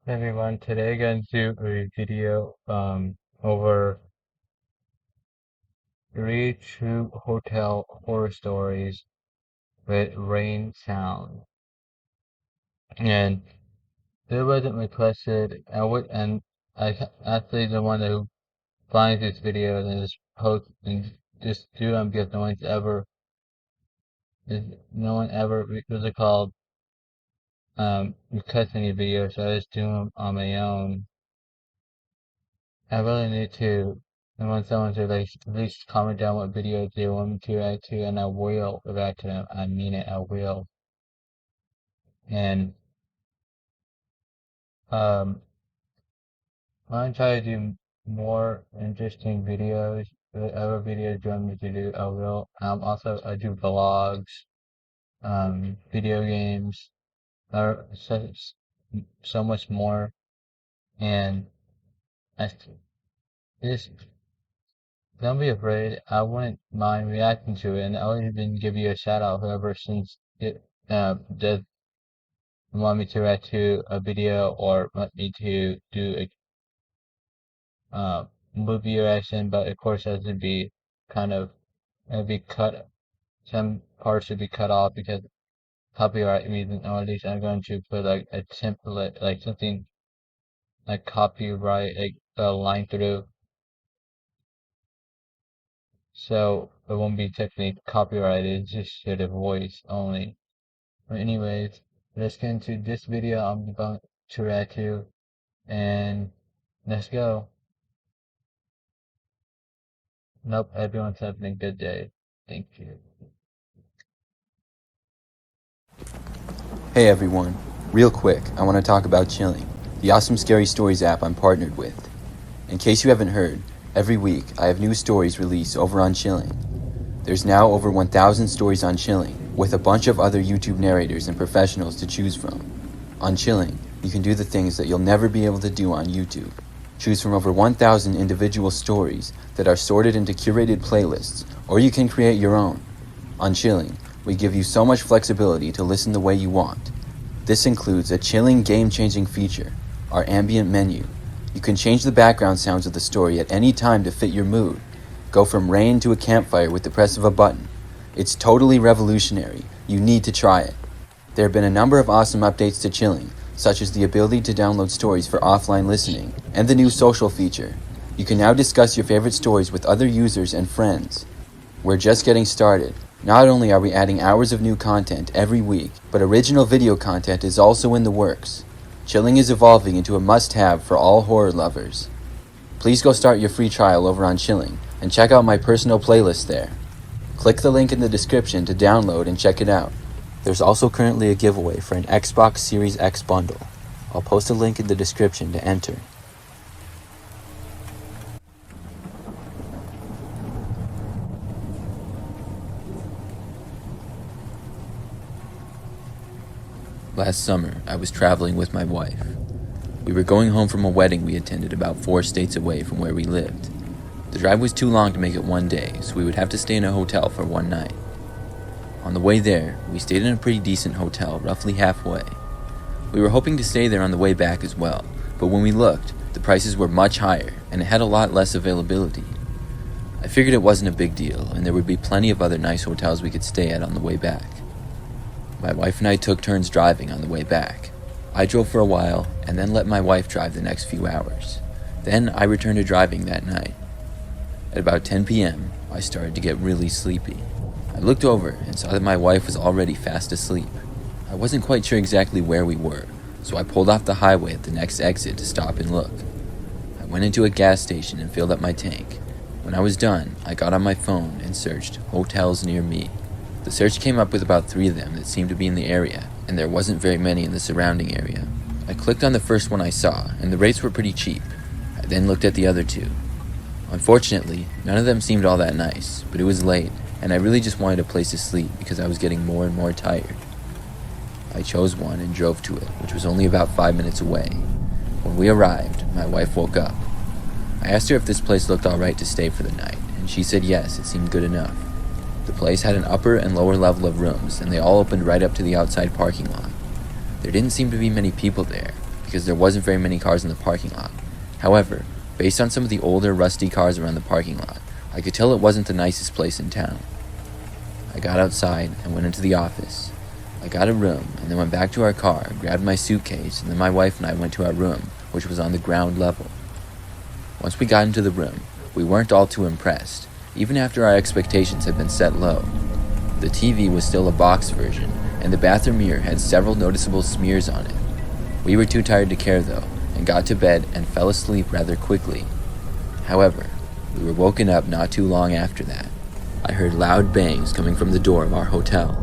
Hey everyone, today I'm going to do a video over 3 true hotel horror stories with rain sound. And it wasn't requested. Actually the one who finds this video and just post and just do them because no one ever what's it called request any videos, so I just do them on my own. I really need to. I want someone to like at least comment down what videos they want me to react to, and I will react to them. I mean it, I will. And um, I'm gonna try to do more interesting videos. Whatever videos you want me to do, I will. Also, I do vlogs, video games, or so much more. And I just don't be afraid. I wouldn't mind reacting to it, and I'll even give you a shout out, whoever since it does want me to react to a video or want me to do a movie reaction. But of course, that would be kind of it'd be cut. Some parts would be cut off because copyright reasons. Or at least I'm going to put like a template, like something like copyright, like a line through, so it won't be technically copyrighted. It's just the voice only. But anyways, let's get into this video I'm about to react to, and let's go. Nope, everyone's having a good day. Thank you. Hey everyone, real quick, I want to talk about Chilling, the awesome Scary Stories app I'm partnered with. In case you haven't heard, every week I have new stories released over on Chilling. There's now over 1,000 stories on Chilling, with a bunch of other YouTube narrators and professionals to choose from. On Chilling, you can do the things that you'll never be able to do on YouTube. Choose from over 1,000 individual stories that are sorted into curated playlists, or you can create your own. On Chilling, we give you so much flexibility to listen the way you want. This includes a chilling, game-changing feature, our ambient menu. You can change the background sounds of the story at any time to fit your mood. Go from rain to a campfire with the press of a button. It's totally revolutionary. You need to try it. There have been a number of awesome updates to Chilling, such as the ability to download stories for offline listening, and the new social feature. You can now discuss your favorite stories with other users and friends. We're just getting started. Not only are we adding hours of new content every week, but original video content is also in the works. Chilling is evolving into a must-have for all horror lovers. Please go start your free trial over on Chilling, and check out my personal playlist there. Click the link in the description to download and check it out. There's also currently a giveaway for an Xbox Series X bundle. I'll post a link in the description to enter. Last summer, I was traveling with my wife. We were going home from a wedding we attended about 4 states away from where we lived. The drive was too long to make it one day, so we would have to stay in a hotel for one night. On the way there, we stayed in a pretty decent hotel, roughly halfway. We were hoping to stay there on the way back as well, but when we looked, the prices were much higher, and it had a lot less availability. I figured it wasn't a big deal, and there would be plenty of other nice hotels we could stay at on the way back. My wife and I took turns driving on the way back. I drove for a while, and then let my wife drive the next few hours. Then I returned to driving that night. At about 10 p.m., I started to get really sleepy. I looked over and saw that my wife was already fast asleep. I wasn't quite sure exactly where we were, so I pulled off the highway at the next exit to stop and look. I went into a gas station and filled up my tank. When I was done, I got on my phone and searched hotels near me. The search came up with about 3 of them that seemed to be in the area, and there wasn't very many in the surrounding area. I clicked on the first one I saw, and the rates were pretty cheap. I then looked at the other 2. Unfortunately, none of them seemed all that nice, but it was late, and I really just wanted a place to sleep because I was getting more and more tired. I chose one and drove to it, which was only about 5 minutes away. When we arrived, my wife woke up. I asked her if this place looked alright to stay for the night, and she said yes, it seemed good enough. The place had an upper and lower level of rooms, and they all opened right up to the outside parking lot. There didn't seem to be many people there, because there wasn't very many cars in the parking lot. However, based on some of the older, rusty cars around the parking lot, I could tell it wasn't the nicest place in town. I got outside and went into the office. I got a room and then went back to our car, grabbed my suitcase, and then my wife and I went to our room, which was on the ground level. Once we got into the room, we weren't all too impressed, even after our expectations had been set low. The TV was still a box version, and the bathroom mirror had several noticeable smears on it. We were too tired to care though, and got to bed and fell asleep rather quickly. However, we were woken up not too long after that. I heard loud bangs coming from the door of our hotel.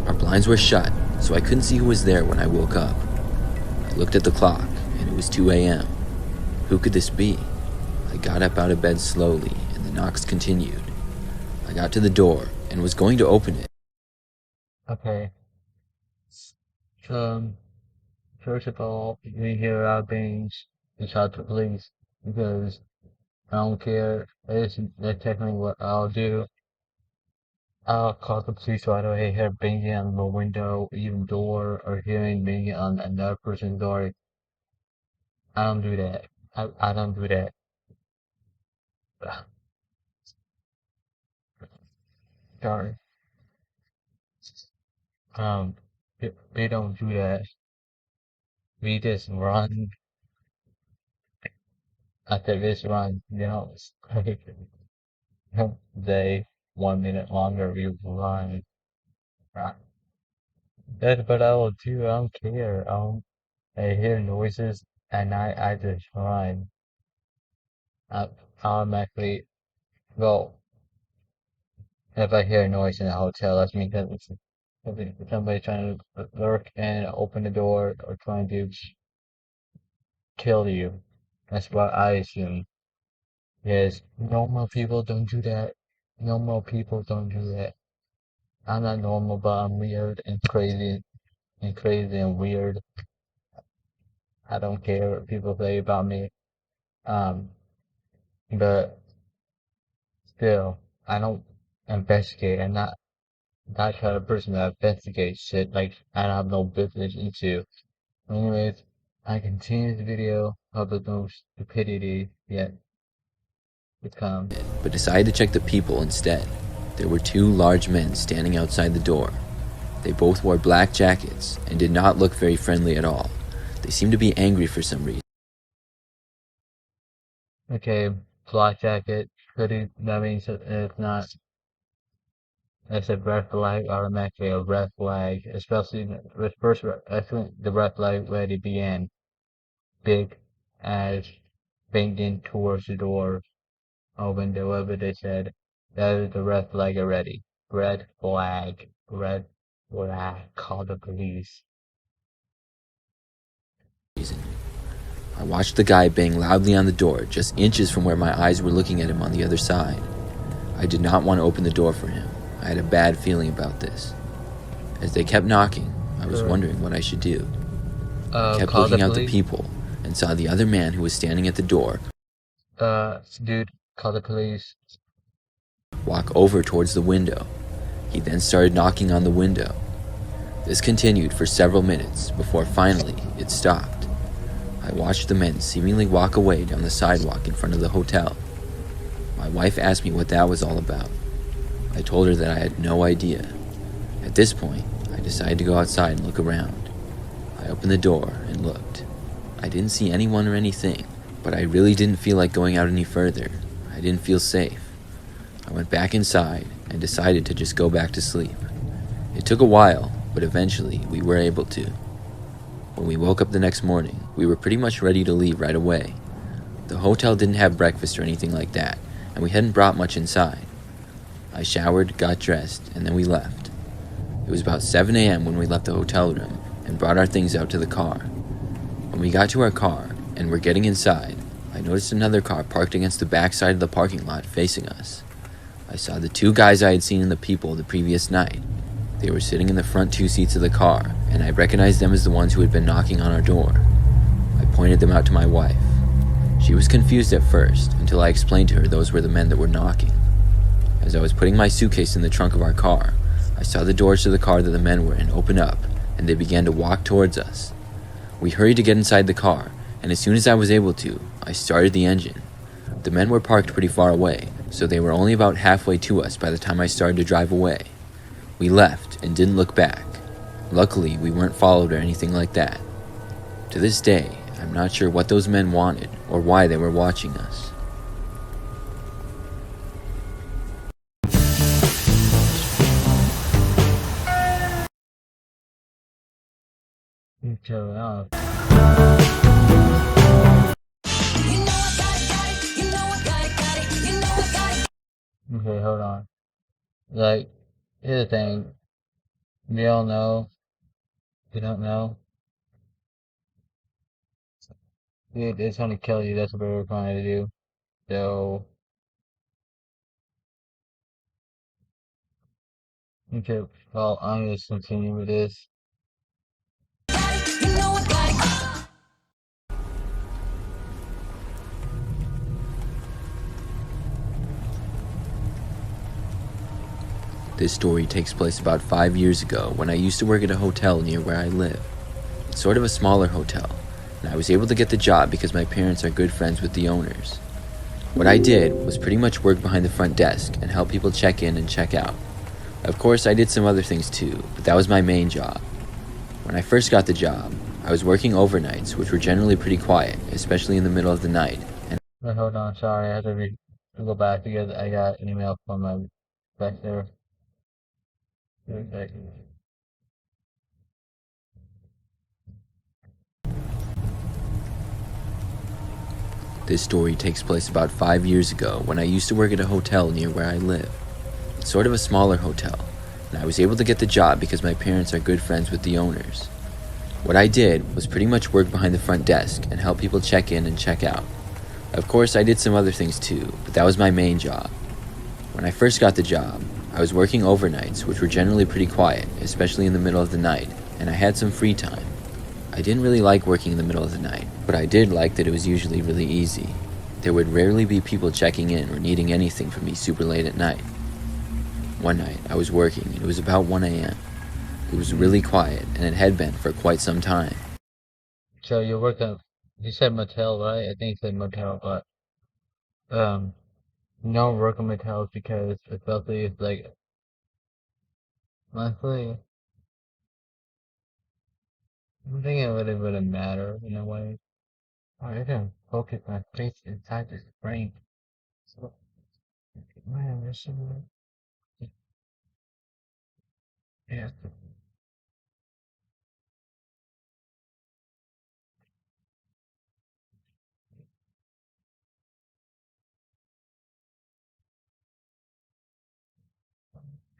Our blinds were shut, so I couldn't see who was there when I woke up. I looked at the clock, and it was 2 a.m. Who could this be? I got up out of bed slowly, and the knocks continued. I got to the door, and was going to open it. Okay. Um, First of all, we hear loud bangs, it's out the police, because I don't care. That's technically what I'll do. I'll call the police right away, hear banging on the window, even door, or hearing banging on another person's door. I don't do that. I don't do that. Sorry. Um, we don't do that. We just run. I said just run, it's like they 1 minute longer we run. Right. That's what I will do. I don't care. I hear noises at night. I just run. I automatically go. If I hear a noise in the hotel, that's me because it's somebody trying to lurk and open the door or trying to kill you. That's what I assume. Yes, normal people don't do that. Normal people don't do that. I'm not normal, but I'm weird and crazy and weird. I don't care what people say about me. Um, but still, I don't investigate. I'm not that kind of person that investigates shit like I don't have no business into. Anyways, I continue the video of the most stupidity yet to come. But decided to check the people instead. There were two large men standing outside the door. They both wore black jackets and did not look very friendly at all. They seemed to be angry for some reason. Okay, black jacket, hoodie, that means it's not, it's a red flag, automatically a red flag, especially the first, I think the red flag already began big as banging towards the door or window, whatever they said. That is the red flag already. Red flag, call the police. I watched the guy bang loudly on the door just inches from where my eyes were looking at him on the other side. I did not want to open the door for him. I had a bad feeling about this. As they kept knocking, I was wondering what I should do. I kept looking out the people and saw the other man who was standing at the door Dude, call the police. Walk over towards the window. He then started knocking on the window. This continued for several minutes before finally it stopped. I watched the men seemingly walk away down the sidewalk in front of the hotel. My wife asked me what that was all about. I told her that I had no idea. At this point, I decided to go outside and look around. I opened the door and looked. I didn't see anyone or anything, but I really didn't feel like going out any further. I didn't feel safe. I went back inside and decided to just go back to sleep. It took a while, but eventually we were able to. When we woke up the next morning, we were pretty much ready to leave right away. The hotel didn't have breakfast or anything like that, and we hadn't brought much inside. I showered, got dressed, and then we left. It was about 7 a.m. when we left the hotel room and brought our things out to the car. When we got to our car and were getting inside, I noticed another car parked against the back side of the parking lot facing us. I saw the two guys I had seen in the people the previous night. They were sitting in the front two seats of the car, and I recognized them as the ones who had been knocking on our door. I pointed them out to my wife. She was confused at first, until I explained to her those were the men that were knocking. As I was putting my suitcase in the trunk of our car, I saw the doors to the car that the men were in open up, and they began to walk towards us. We hurried to get inside the car, and as soon as I was able to, I started the engine. The men were parked pretty far away, so they were only about halfway to us by the time I started to drive away. We left and didn't look back. Luckily, we weren't followed or anything like that. To this day, I'm not sure what those men wanted or why they were watching us. So, okay, hold on. Like, here's the thing. We all know. You don't know. Dude, it's gonna kill you. That's what we're trying to do. So, okay, well, I'm just continue with this. This story takes place about 5 years ago when I used to work at a hotel near where I live. It's sort of a smaller hotel, and I was able to get the job because my parents are good friends with the owners. What I did was pretty much work behind the front desk and help people check in and check out. Of course, I did some other things too, but that was my main job. When I first got the job, I was working overnights, which were generally pretty quiet, especially in the middle of the night. Wait, hold on, sorry, I have to go back because I got an email from my back there. Okay. This story takes place about 5 years ago when I used to work at a hotel near where I live. It's sort of a smaller hotel, and I was able to get the job because my parents are good friends with the owners. What I did was pretty much work behind the front desk and help people check in and check out. Of course, I did some other things too, but that was my main job. When I first got the job, I was working overnights, which were generally pretty quiet, especially in the middle of the night, and I had some free time. I didn't really like working in the middle of the night, but I did like that it was usually really easy. There would rarely be people checking in or needing anything from me super late at night. One night, I was working, and it was about 1 a.m. It was really quiet, and it had been for quite some time. So you work at, you said motel, right? I think you said motel, but, you don't work in motels because especially if like, honestly, I don't think it wouldn't matter in a way. I didn't focus my face inside this brain. So, man, this is, yeah,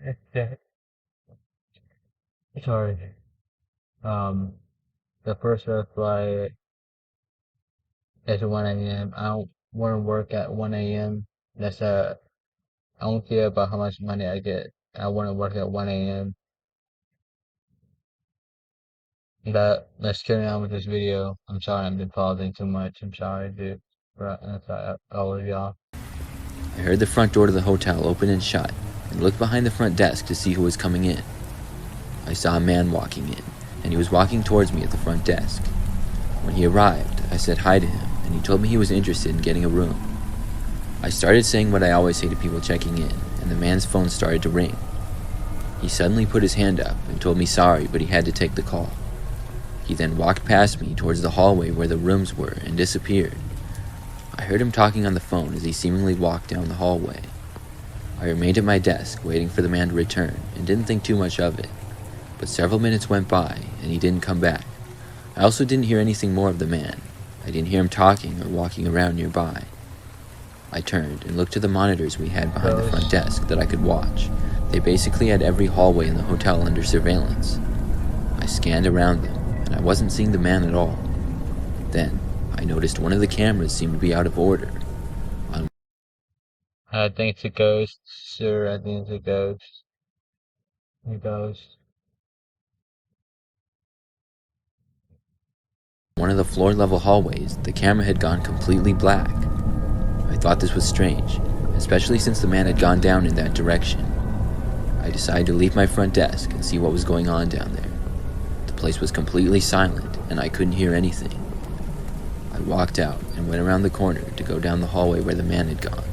it's, sorry. Um, the first flight is 1 a.m. I don't want to work at 1 a.m. That's I don't care about how much money I get. I want to work at 1 a.m. But let's carry on with this video. I'm sorry I've been pausing too much. I'm sorry, dude. I'm sorry, all of y'all. I heard the front door to the hotel open and shut, and looked behind the front desk to see who was coming in. I saw a man walking in, and he was walking towards me at the front desk. When he arrived, I said hi to him, and he told me he was interested in getting a room. I started saying what I always say to people checking in, and the man's phone started to ring. He suddenly put his hand up and told me sorry, but he had to take the call. He then walked past me towards the hallway where the rooms were and disappeared. I heard him talking on the phone as he seemingly walked down the hallway. I remained at my desk waiting for the man to return and didn't think too much of it, but several minutes went by and he didn't come back. I also didn't hear anything more of the man. I didn't hear him talking or walking around nearby. I turned and looked to the monitors we had behind the front desk that I could watch. They basically had every hallway in the hotel under surveillance. I scanned around them, and I wasn't seeing the man at all. Then, I noticed one of the cameras seemed to be out of order. I think it's a ghost, sir. I think it's a ghost. A ghost. One of the floor-level hallways, the camera had gone completely black. I thought this was strange, especially since the man had gone down in that direction. I decided to leave my front desk and see what was going on down there. The place was completely silent and I couldn't hear anything. I walked out and went around the corner to go down the hallway where the man had gone.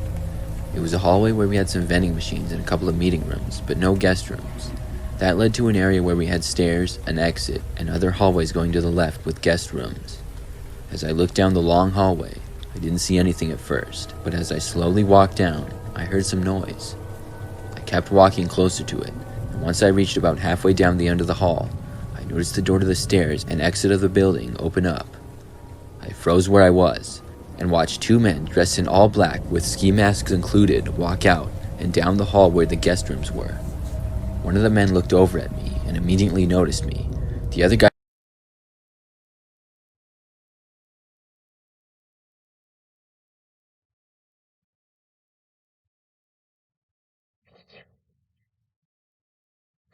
It was a hallway where we had some vending machines and a couple of meeting rooms, but no guest rooms. That led to an area where we had stairs, an exit, and other hallways going to the left with guest rooms. As I looked down the long hallway, I didn't see anything at first, but as I slowly walked down, I heard some noise. I kept walking closer to it, and once I reached about halfway down the end of the hall, I noticed the door to the stairs and exit of the building open up. I froze where I was, and watched two men dressed in all black with ski masks included walk out and down the hall where the guest rooms were. One of the men looked over at me and immediately noticed me. The other guy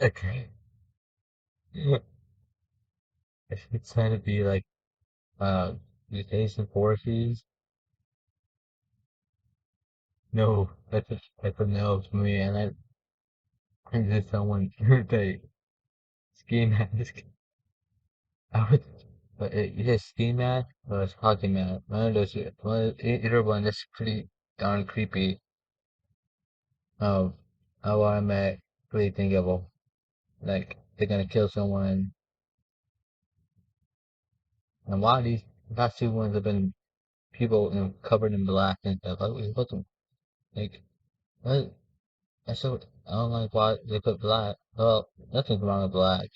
Okay. It's trying to be like the Jason Voorhees. No, that's a no for me, and I think there's someone with a ski mask. I would, but either ski mask or a hockey mask. One of those, either one is pretty darn creepy. Of how automatically think of like they're gonna kill someone, and why these last two ones have been people covered in black and stuff. Like, what the, like what? I don't like why they put black. Well, nothing's wrong with black.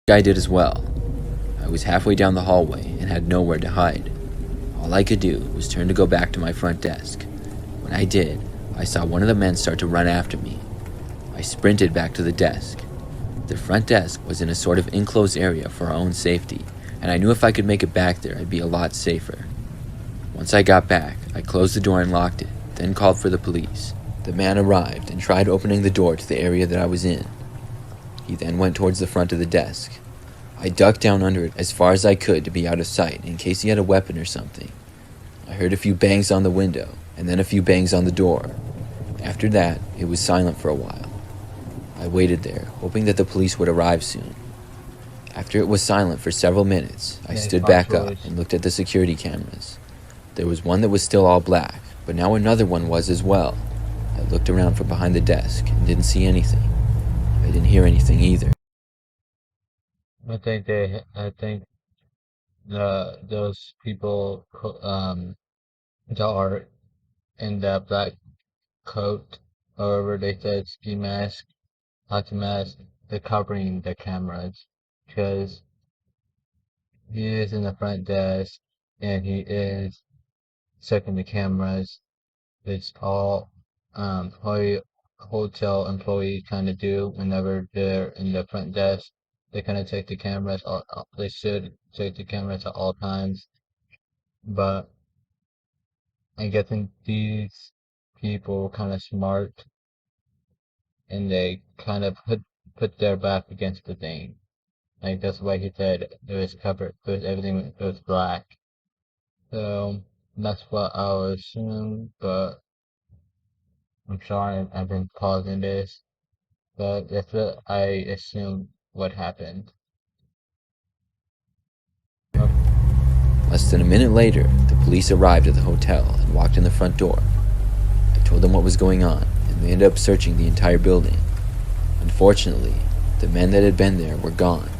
guy did as well. I was halfway down the hallway and had nowhere to hide. All I could do was turn to go back to my front desk. When I did, I saw one of the men start to run after me. I sprinted back to the desk. The front desk was in a sort of enclosed area for our own safety, and I knew if I could make it back there, I'd be a lot safer. Once I got back, I closed the door and locked it, then called for the police. The man arrived and tried opening the door to the area that I was in. He then went towards the front of the desk. I ducked down under it as far as I could to be out of sight in case he had a weapon or something. I heard a few bangs on the window, and then a few bangs on the door. After that, it was silent for a while. I waited there, hoping that the police would arrive soon. After it was silent for several minutes, I stood back up and looked at the security cameras. There was one that was still all black, but now another one was as well. I looked around from behind the desk and didn't see anything. I didn't hear anything either. I think those people that are in that black coat, however they said ski mask, hockey mask, they're covering the cameras because he is in the front desk and he is checking the cameras. It's all probably hotel employees kind of do whenever they're in the front desk. They kind of check the cameras. They should check the cameras at all times. But I'm guessing these people kind of smart and they kind of put their back against the thing. Like that's why he said it was covered. Everything was black. So that's what I would assume. But I'm sorry I've been pausing this. But that's what I assume what happened. Okay. Less than a minute later, the police arrived at the hotel and walked in the front door. I told them what was going on, and they ended up searching the entire building. Unfortunately, the men that had been there were gone.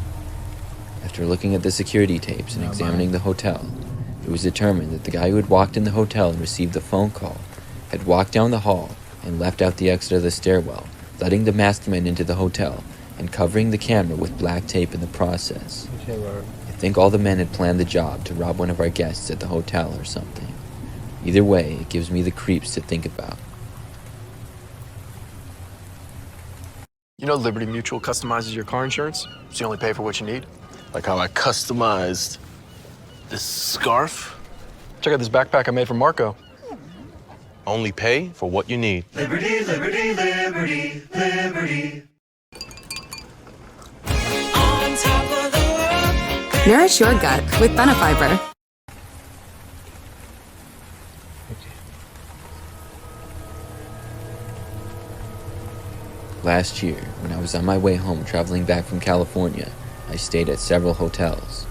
After looking at the security tapes and examining the hotel, it was determined that the guy who had walked in the hotel and received the phone call had walked down the hall and left out the exit of the stairwell, letting the masked men into the hotel and covering the camera with black tape in the process. I think all the men had planned the job to rob one of our guests at the hotel or something. Either way, it gives me the creeps to think about. You know Liberty Mutual customizes your car insurance, so you only pay for what you need. Like how I customized this scarf. Check out this backpack I made for Marco. Only pay for what you need. Liberty, liberty, liberty, liberty. On top of the world. Nourish your gut with Benefiber. Last year, when I was was on my way home traveling back from California. I stayed at several hotels.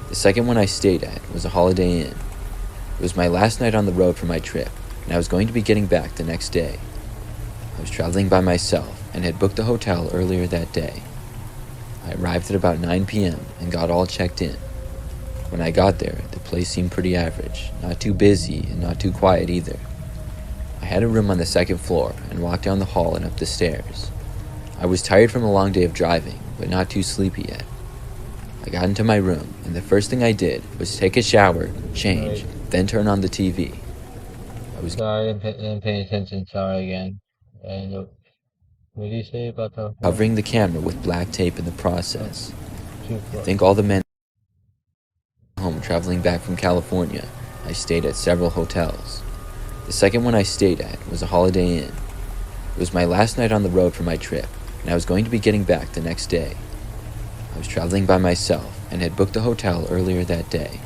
The second one I stayed at was a Holiday Inn. It was my last night on the road for my trip, and I was going to be getting back the next day. I was traveling by myself and had booked a hotel earlier that day. I arrived at about 9 p.m. and got all checked in. When I got there, the place seemed pretty average, not too busy and not too quiet either. I had a room on the second floor and walked down the hall and up the stairs. I was tired from a long day of driving, but not too sleepy yet. I got into my room, and the first thing I did was take a shower, change, then turn on the TV. Sorry, I didn't pay attention. Sorry again. And what did you say about the Covering the camera with black tape in the process. Too I far. think all the men home traveling back from California, I stayed at several hotels. The second one I stayed at was a Holiday Inn. It was my last night on the road for my trip, and I was going to be getting back the next day. I was traveling by myself and had booked a hotel earlier that day.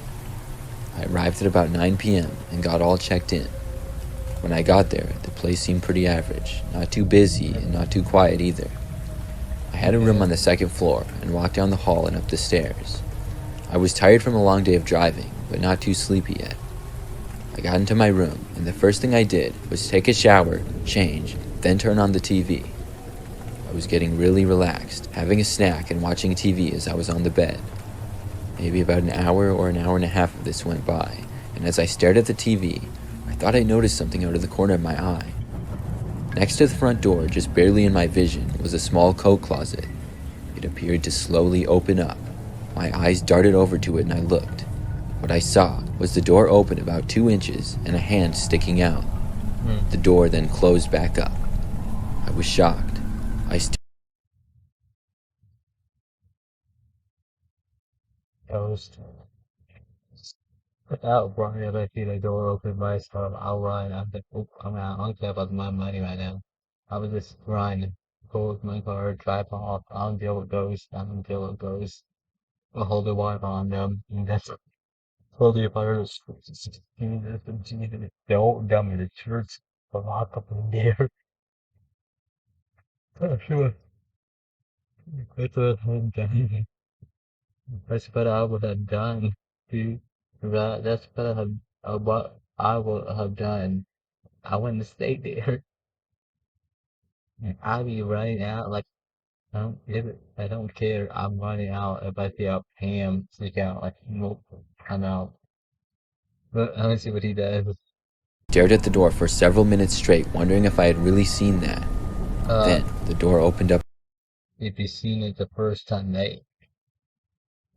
I arrived at about 9 p.m. and got all checked in. When I got there, the place seemed pretty average, not too busy and not too quiet either. I had a room on the second floor and walked down the hall and up the stairs. I was tired from a long day of driving, but not too sleepy yet. I got into my room, and the first thing I did was take a shower, change, then turn on the TV. I was getting really relaxed, having a snack and watching TV as I was on the bed. Maybe about an hour or an hour and a half of this went by, and as I stared at the TV, I thought I noticed something out of the corner of my eye. Next to the front door, just barely in my vision, was a small coat closet. It appeared to slowly open up. My eyes darted over to it and I looked. What I saw was the door open about 2 inches and a hand sticking out. The door then closed back up. I was shocked. Ghost. Without Brian, if I see the door open by itself, I'll run. I'm like, oh, I'm out. I don't care about my money right now. I would just run, go with my car, drive off. I don't deal with ghosts. I don't deal with ghosts. I'll hold the wife on them. And that's totally a part of the streets. Don't tell me the church will lock up in there. Sure. That's what I'm done. That's what I would have done, dude. That's what what I would have done. I wouldn't stay there. And I'd be running out like I don't care. I'm running out if I see a Pam sneak out like nope, I'm out. But I don't see what he does. Stared at the door for several minutes straight, wondering if I had really seen that. Then the door opened up. If you seen it the first time,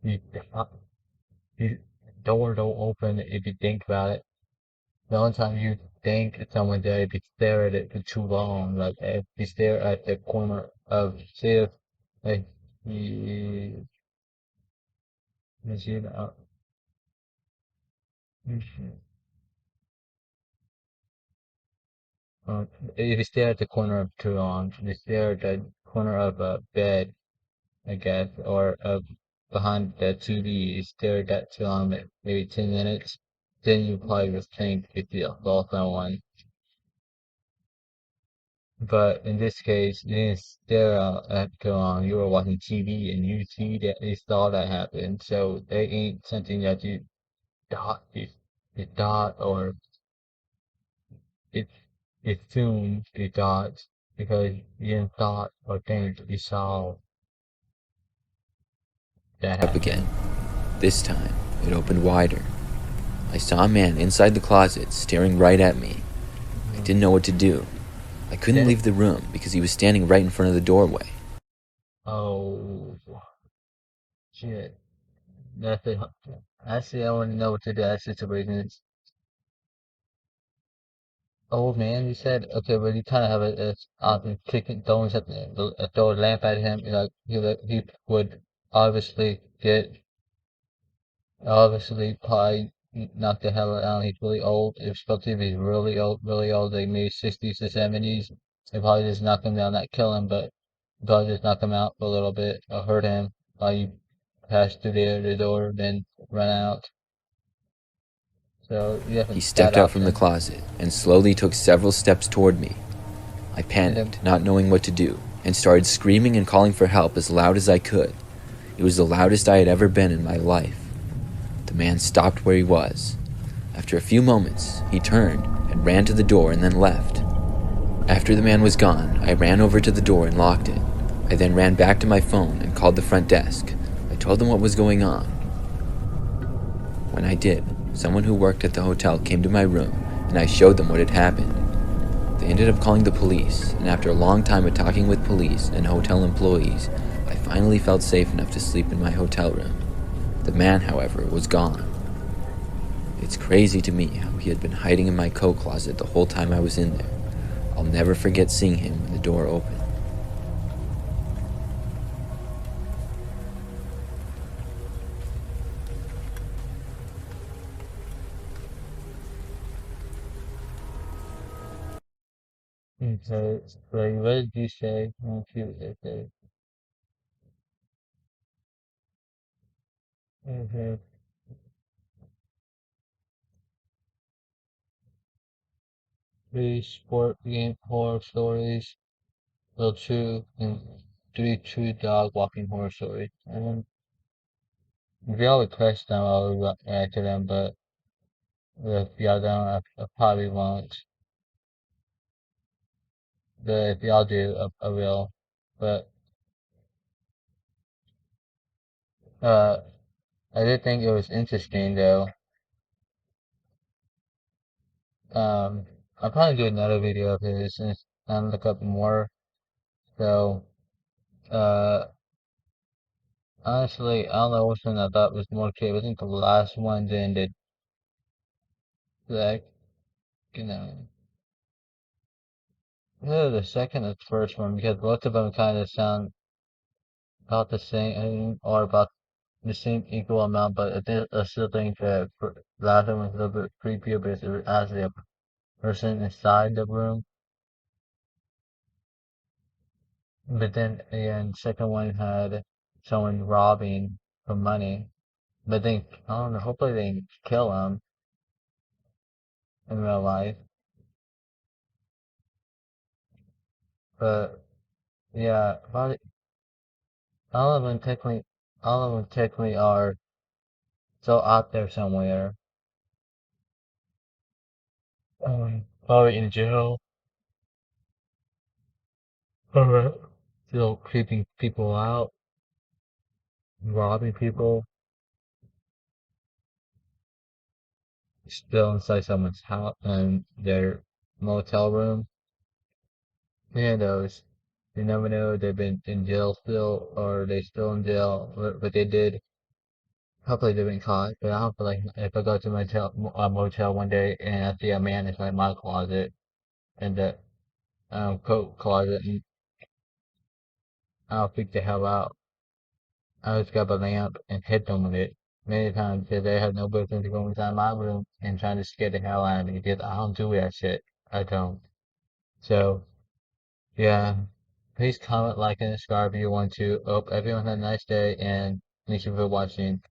you, you door don't open if you think about it. The only time you think someone's there if you stare at it for too long, like if you stare at the corner of see if like you see if you stare at the corner of too long, you stare at the corner of a bed, I guess, or of behind the TV, you stare at that too long, maybe 10 minutes, then you probably will think if you saw someone. But in this case, you didn't stare at too long. You were watching TV and you saw that happen. So they ain't something that you thought or it assumed you thought because you didn't thought or think you saw that Up happen. again. This time, it opened wider. I saw a man inside the closet staring right at me. I didn't know what to do. I couldn't leave the room because he was standing right in front of the doorway. Oh, shit. That's it. Actually, I want to know what to do in that situation. Old man, you said, okay, but you kind of have kicking, throwing something, throw a lamp at him, like, he would obviously obviously probably knock the hell out. He's really old, especially if he's really old, like maybe 60s to 70s. They probably just knock him down, not kill him, but probably just knock him out for a little bit, or hurt him while you pass through the door, then run out. So you have He that stepped out from the option. closet and slowly took several steps toward me. I panicked, not knowing what to do. and started screaming and calling for help as loud as I could. It was the loudest I had ever been in my life. The man stopped where he was. After a few moments, he turned and ran to the door and then left. After the man was gone, I ran over to the door and locked it. I then ran back to my phone and called the front desk. I told them what was going on. When I did, someone who worked at the hotel came to my room and I showed them what had happened. They ended up calling the police, and after a long time of talking with police and hotel employees, I finally felt safe enough to sleep in my hotel room. The man, however, was gone. It's crazy to me how he had been hiding in my coat closet the whole time I was in there. I'll never forget seeing him when the door opened. Okay, so what did you say? Okay. Okay. Three sport game horror stories, well, two, and three true dog walking horror stories. And if y'all request them, I'll react to them, but if y'all don't, I probably won't. But if y'all do, I will. But, uh, I did think it was interesting though. I'll probably do another video of his and look up more. So, uh, honestly, I don't know which one I thought was more creative. I think the last one then did, like, you know, the second and first one because both of them kind of sound about the same or about the same equal amount, but I still think that the last one was a little bit creepier because it was actually a person inside the room. But then again, the second one had someone robbing for money. But then, I don't know, hopefully they didn't kill him in real life. But yeah, probably all of them technically, all of them technically are still out there somewhere. Probably in jail, or still creeping people out, robbing people, still inside someone's house and their motel room. Yeah, those. You never know, they've been in jail still, or they still in jail, but they did. Hopefully they've been caught, but I don't feel like if I go to my motel one day and I see a man inside my closet, in the coat closet, and I'll freak the hell out. I just grab a lamp and hit them with it many times because they have no business to go inside my room and trying to scare the hell out of me because I don't do that shit. I don't. So, yeah. Please comment, like, and subscribe if you want to. Hope everyone had a nice day, and thank you for watching.